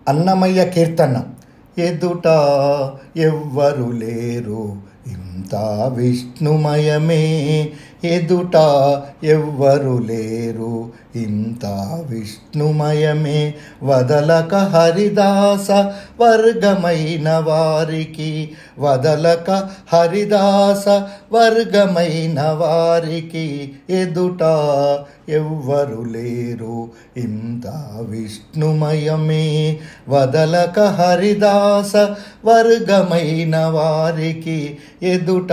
అన్నమయ్య కీర్తన. ఎదుట ఎవ్వరు లేరు ఇంత విష్ణుమయమే, ఎదుట ఎవ్వరు లేరు ఇంత విష్ణుమయమే. వదలక హరిదాస వర్గమైన వారికి, వదలక హరిదాస వర్గమైన వారికి, ఎదుట ఎవ్వరు లేరు ఇంత విష్ణుమయమే. వదలక హరిదాస వర్గమైన వారికి, ఎదుట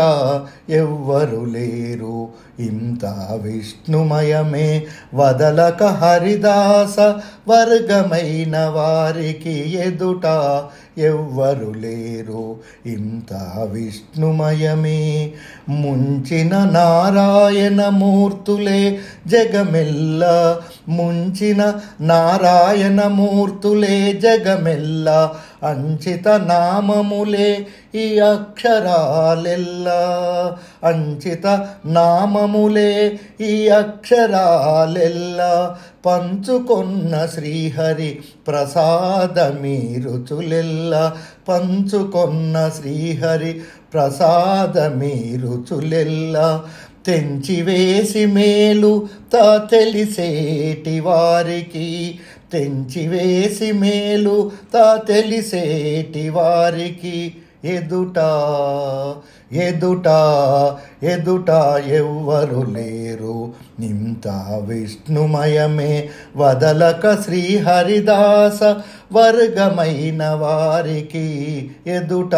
ఎవ్వరు లేరు ఇంత విష్ణుమయమే. వదలక హరిదాస వర్గమైన వారికి, ఎదుట ఎవ్వరు లేరు ఇంత విష్ణుమయమే. ముంచిన నారాయణ మూర్తులే జగమెల్ల, ముంచిన నారాయణ మూర్తులే జగమెల్ల, అంచిత నామములే ఈ అక్షరాలెల్లా, అంచిత నామములే ఈ అక్షరాలెల్లా. పంచుకొన్న శ్రీహరి ప్రసాదమీ రుచులెల్లా, పంచుకొన్న శ్రీహరి ప్రసాదమీ రుచులెల్లా. తెంచివేసి మేలు తా తెలిసేటి వారికి, తెంచివేసి మేలు తా తెలిసేటి వారికి, ఎదుట ఎదుట ఎదుట ఎవ్వరు లేరు ఇంత విష్ణుమయమే. వదలక శ్రీహరిదాస వర్గమైన వారికి, ఎదుట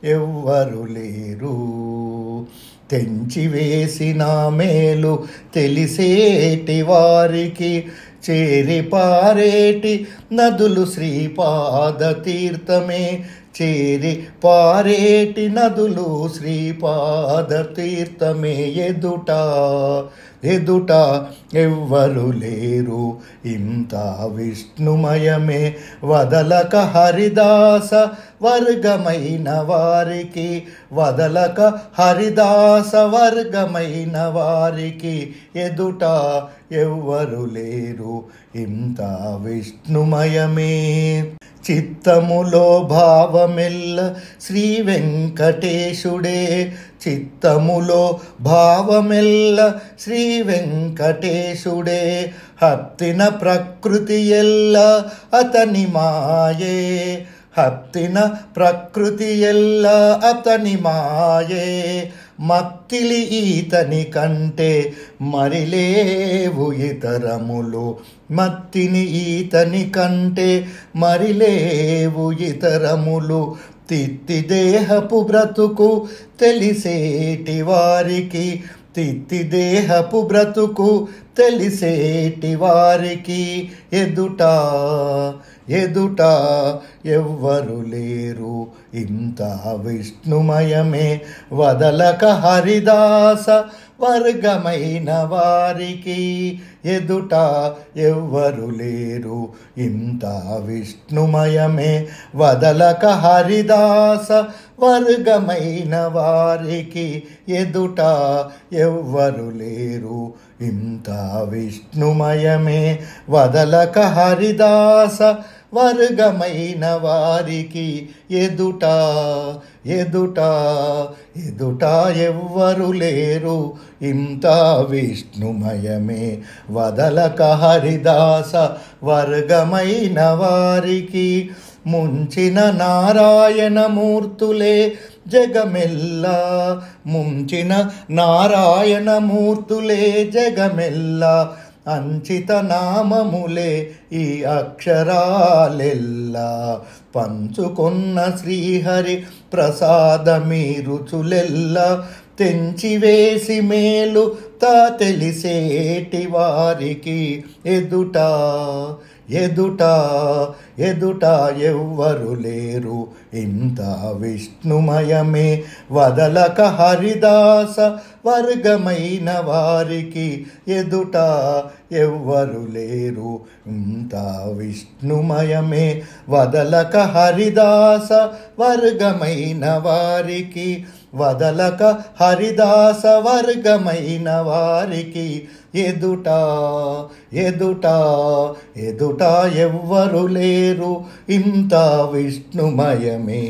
ఎవ్వరు లేరు. తెంచివేసిన మేలు తెలిసేటి వారికి, చేరి పారేటి నదులు శ్రీపాద తీర్థమే, చేరి పారేటి నదులు శ్రీపాద తీర్థమే. ఎదుట ఎదుట ఎవ్వరు లేరు ఇంత విష్ణుమయమే. వదలక హరిదాస వర్గమైన వారికి, వదలక హరిదాస వర్గమైన వారికి, ఎదుట ఎవ్వరు లేరు ఇంత విష్ణుమయమే. చిత్తములో భావమెల్ల శ్రీ వెంకటేశుడే, చిత్తములో భావమెల్ల శ్రీ వెంకటేశుడే. హత్తిన ప్రకృతి ఎల్ల అతని మాయే, హత్తిన ప్రకృతి ఎల్ల అతని మాయే. మత్తిలి ఈతని కంటే మరిలేవు ఇతరములు, మత్తిని ఈతని కంటే మరిలేవు ఇతరములు. తిత్తి దేహపు బ్రతుకు తెలిసేటి వారికి, తిత్తి దేహపు బ్రతుకు తెలిసేటి వారికి, ఎదుట ఎదుట ఎవ్వరు లేరు ఇంత విష్ణుమయమే. వదలక హరిదాస వర్గమైన వారికి, ఎదుట ఎవ్వరు లేరు ఇంత విష్ణుమయమే. వదలక హరిదాస వర్గమైన వారికి, ఎదుట ఎవ్వరు లేరు ఇంత విష్ణుమయమే. వదలక హరిదాస వర్గమైన వారికి, ఎదుట ఎదుట ఎదుట ఎవ్వరు లేరు ఇంత విష్ణుమయమే. వదలక హరిదాస వర్గమైన వారికి, ముంచిన నారాయణ మూర్తులే జగమెల్లా, ముంచిన నారాయణ మూర్తులే జగమెల్లా, అంచిత నామములే ఈ అక్షరాలెల్లా. పంచుకొన్న శ్రీహరి ప్రసాదమీ రుచులెల్లా, తెంచివేసి మేలు తా తెలిసేటి వారికి, ఎదుట ఎదుట ఎదుట ఎవ్వరు లేరు ఇంత విష్ణుమయమే. వదలక హరిదాస వర్గమైన వారికి, ఎదుట ఎవ్వరు లేరు ఇంత విష్ణుమయమే. వదలక హరిదాస వర్గమైన వారికి, వదలక హరిదాస వర్గమైన వారికి, ఎదుట ఎదుట ఎదుట ఎవ్వరు లేరు ఇంత విష్ణుమయమే.